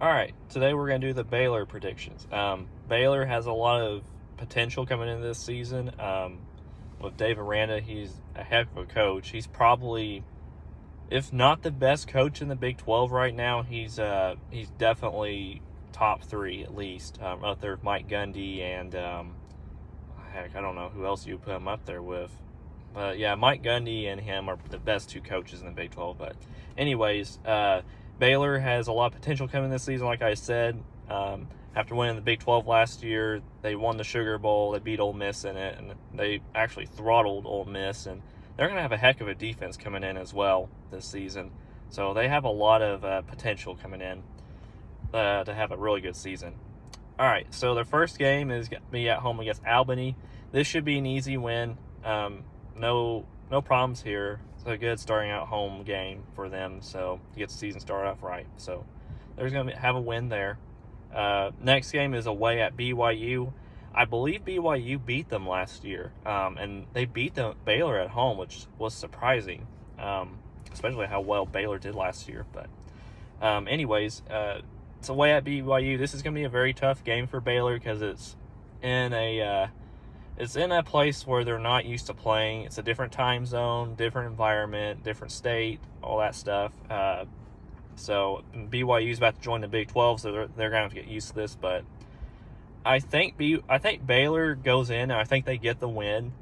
All right, today we're going to do the Baylor predictions. Baylor has a lot of potential coming into this season. With Dave Aranda, he's a heck of a coach. He's probably, if not the best coach in the Big 12 right now, he's definitely top three at least. Up there with Mike Gundy and heck, I don't know who else you would put him up there with. But yeah, Mike Gundy and him are the best two coaches in the Big 12. But anyways, Baylor has a lot of potential coming this season, like I said. After winning the Big 12 last year, they won the Sugar Bowl. They beat Ole Miss in it, and they actually throttled Ole Miss. And they're going to have a heck of a defense coming in as well this season. So they have a lot of potential coming in to have a really good season. All right, so their first game is going to be at home against Albany. This should be an easy win. No problems here. It's a good starting out home game for them, so to get the season started off right. So they're going to have a win there. Next game is away at BYU. I believe BYU beat them last year, and they beat Baylor at home, which was surprising, especially how well Baylor did last year. But anyways, it's away at BYU. This is going to be a very tough game for Baylor because it's in a place where they're not used to playing. It's a different time zone, different environment, different state, all that stuff. So BYU's about to join the Big 12, so they're going to have to get used to this. But I think Baylor goes in, and I think they get the win.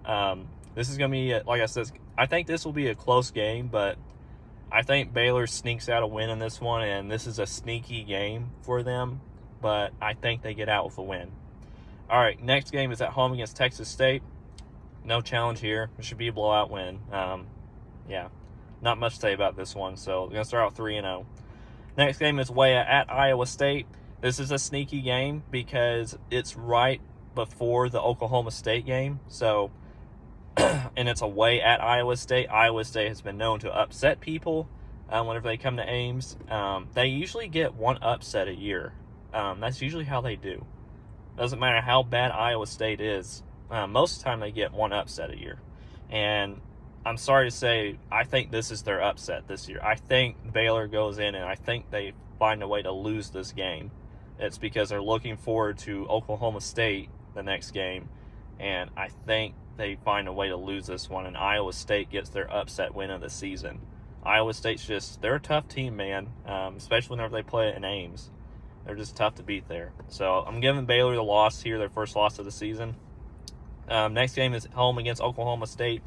This is going to be, like I said, I think this will be a close game, but I think Baylor sneaks out a win in this one, and this is a sneaky game for them. But I think they get out with a win. All right, next game is at home against Texas State. No challenge here. It should be a blowout win. Yeah, not much to say about this one. So we're going to start out 3-0. Next game is away at Iowa State. This is a sneaky game because it's right before the Oklahoma State game. So, and it's away at Iowa State. Iowa State has been known to upset people whenever they come to Ames. They usually get one upset a year. That's usually how they do. Doesn't matter how bad Iowa State is. Most of the time they get one upset a year. And I'm sorry to say, I think this is their upset this year. I think Baylor goes in and I think they find a way to lose this game. It's because they're looking forward to Oklahoma State the next game. And I think they find a way to lose this one. And Iowa State gets their upset win of the season. Iowa State's they're a tough team, man. Especially whenever they play in Ames. They're just tough to beat there. So I'm giving Baylor the loss here, their first loss of the season. Next game is home against Oklahoma State.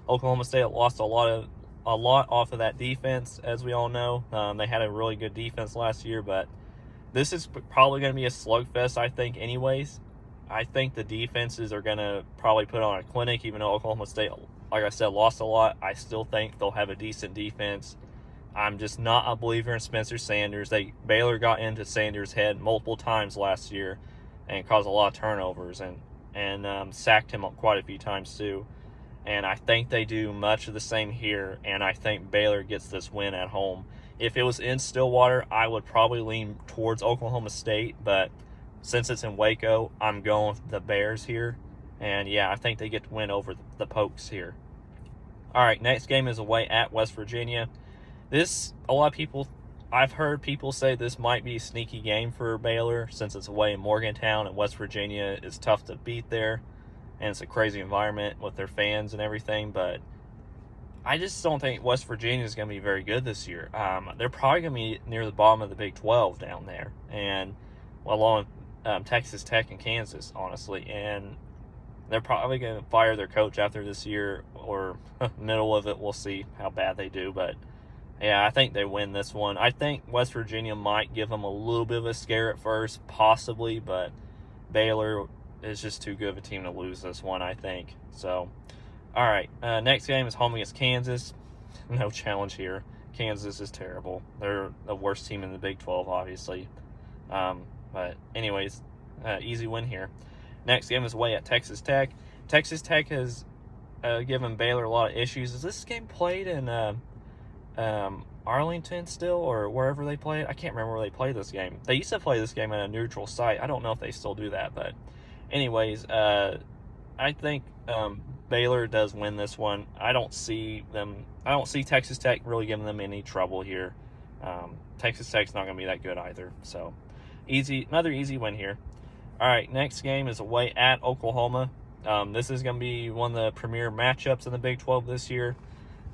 Oklahoma State lost a lot off of that defense, as we all know. They had a really good defense last year, but this is probably going to be a slugfest, I think, anyways. I think the defenses are going to probably put on a clinic, even though Oklahoma State, like I said, lost a lot. I still think they'll have a decent defense. I'm just not a believer in Spencer Sanders. Baylor got into Sanders' head multiple times last year and caused a lot of turnovers and sacked him quite a few times too. And I think they do much of the same here, and I think Baylor gets this win at home. If it was in Stillwater, I would probably lean towards Oklahoma State, but since it's in Waco, I'm going with the Bears here. And yeah, I think they get to win over the Pokes here. All right, next game is away at West Virginia. I've heard people say this might be a sneaky game for Baylor since it's away in Morgantown and West Virginia is tough to beat there. And it's a crazy environment with their fans and everything. But I just don't think West Virginia is going to be very good this year. They're probably going to be near the bottom of the Big 12 down there. And along with Texas Tech and Kansas, honestly. And they're probably going to fire their coach after this year or middle of it. We'll see how bad they do. But yeah, I think they win this one. I think West Virginia might give them a little bit of a scare at first, possibly, but Baylor is just too good of a team to lose this one, I think. So, all right, next game is home against Kansas. No challenge here. Kansas is terrible. They're the worst team in the Big 12, obviously. But anyways, easy win here. Next game is away at Texas Tech. Texas Tech has given Baylor a lot of issues. Is this game played in Arlington still, or wherever they play it? I can't remember where they play this game. They used to play this game at a neutral site. I don't know if they still do that, but anyways, I think Baylor does win this one. I don't see Texas Tech really giving them any trouble here. Texas Tech's not going to be that good either. So, another easy win here. All right, next game is away at Oklahoma. This is going to be one of the premier matchups in the Big 12 this year.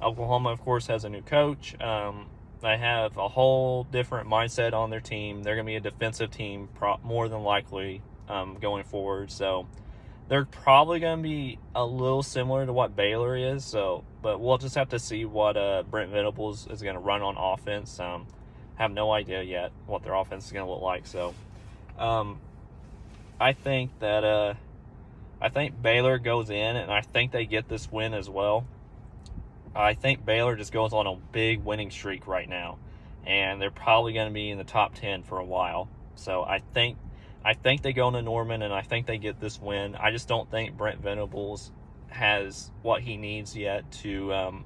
Oklahoma, of course, has a new coach. They have a whole different mindset on their team. They're going to be a defensive team more than likely going forward. So they're probably going to be a little similar to what Baylor is. But we'll just have to see what Brent Venables is going to run on offense. Have no idea yet what their offense is going to look like. So I think that I think Baylor goes in, and I think they get this win as well. I think Baylor just goes on a big winning streak right now, and they're probably going to be in the top 10 for a while. So I think they go into Norman, and I think they get this win. I just don't think Brent Venables has what he needs yet to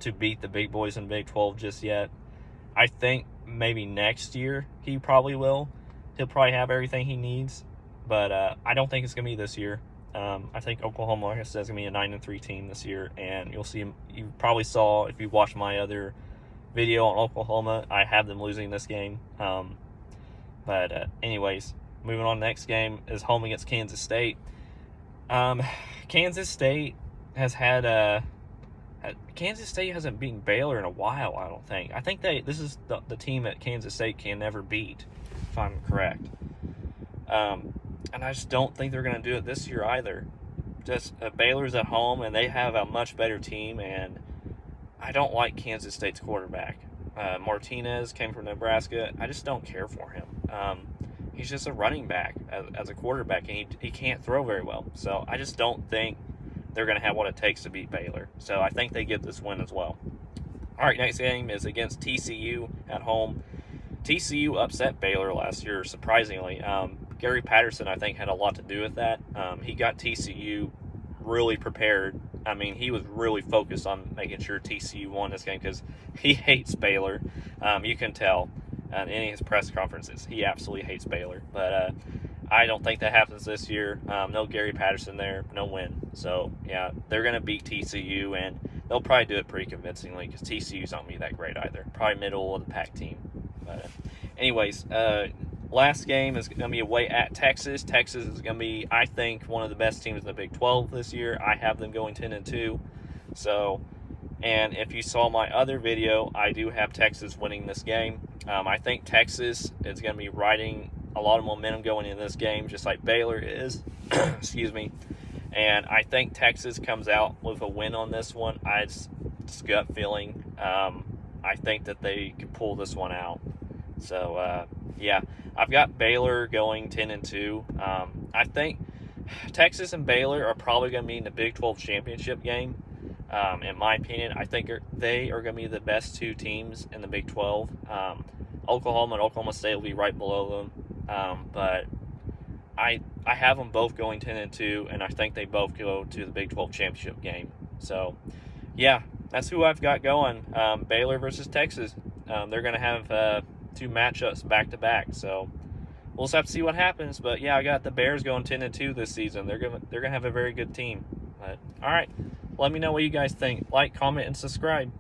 to beat the big boys in Big 12 just yet. I think maybe next year he probably will. He'll probably have everything he needs, but I don't think it's going to be this year. I think Oklahoma, like I said, is going to be a 9-3 team this year, and you'll see. You probably saw, if you watched my other video on Oklahoma, I have them losing this game. Anyways, moving on. Next game is home against Kansas State. Kansas State has had Kansas State hasn't beaten Baylor in a while. I don't think. I think this is the team that Kansas State can never beat, if I'm correct. And I just don't think they're going to do it this year either. Just Baylor's at home, and they have a much better team, and I don't like Kansas State's quarterback. Martinez came from Nebraska. I just don't care for him. He's just a running back as a quarterback, and he can't throw very well. So I just don't think they're going to have what it takes to beat Baylor. So I think they get this win as well. All right, next game is against TCU at home. TCU upset Baylor last year, surprisingly. Gary Patterson, I think, had a lot to do with that. He got TCU really prepared. I mean, he was really focused on making sure TCU won this game because he hates Baylor. You can tell in any of his press conferences. He absolutely hates Baylor. But I don't think that happens this year. No Gary Patterson there, no win. So, yeah, they're going to beat TCU, and they'll probably do it pretty convincingly because TCU's not going to be that great either. Probably middle of the pack team. But anyways, last game is going to be away at Texas. Texas is going to be, I think, one of the best teams in the Big 12 this year. I have them going 10-2. So, and if you saw my other video, I do have Texas winning this game. I think Texas is going to be riding a lot of momentum going into this game, just like Baylor is. Excuse me. And I think Texas comes out with a win on this one. It's gut feeling. I think that they can pull this one out. So, yeah, I've got Baylor going 10-2. I think Texas and Baylor are probably going to be in the Big 12 championship game. In my opinion, I think they are going to be the best two teams in the Big 12. Oklahoma and Oklahoma State will be right below them. But I have them both going 10-2, and I think they both go to the Big 12 championship game. So, yeah, that's who I've got going. Baylor versus Texas. They're going to have two matchups back-to-back. So we'll just have to see what happens. But, yeah, I got the Bears going 10-2 this season. They're gonna have a very good team. But, all right, let me know what you guys think. Like, comment, and subscribe.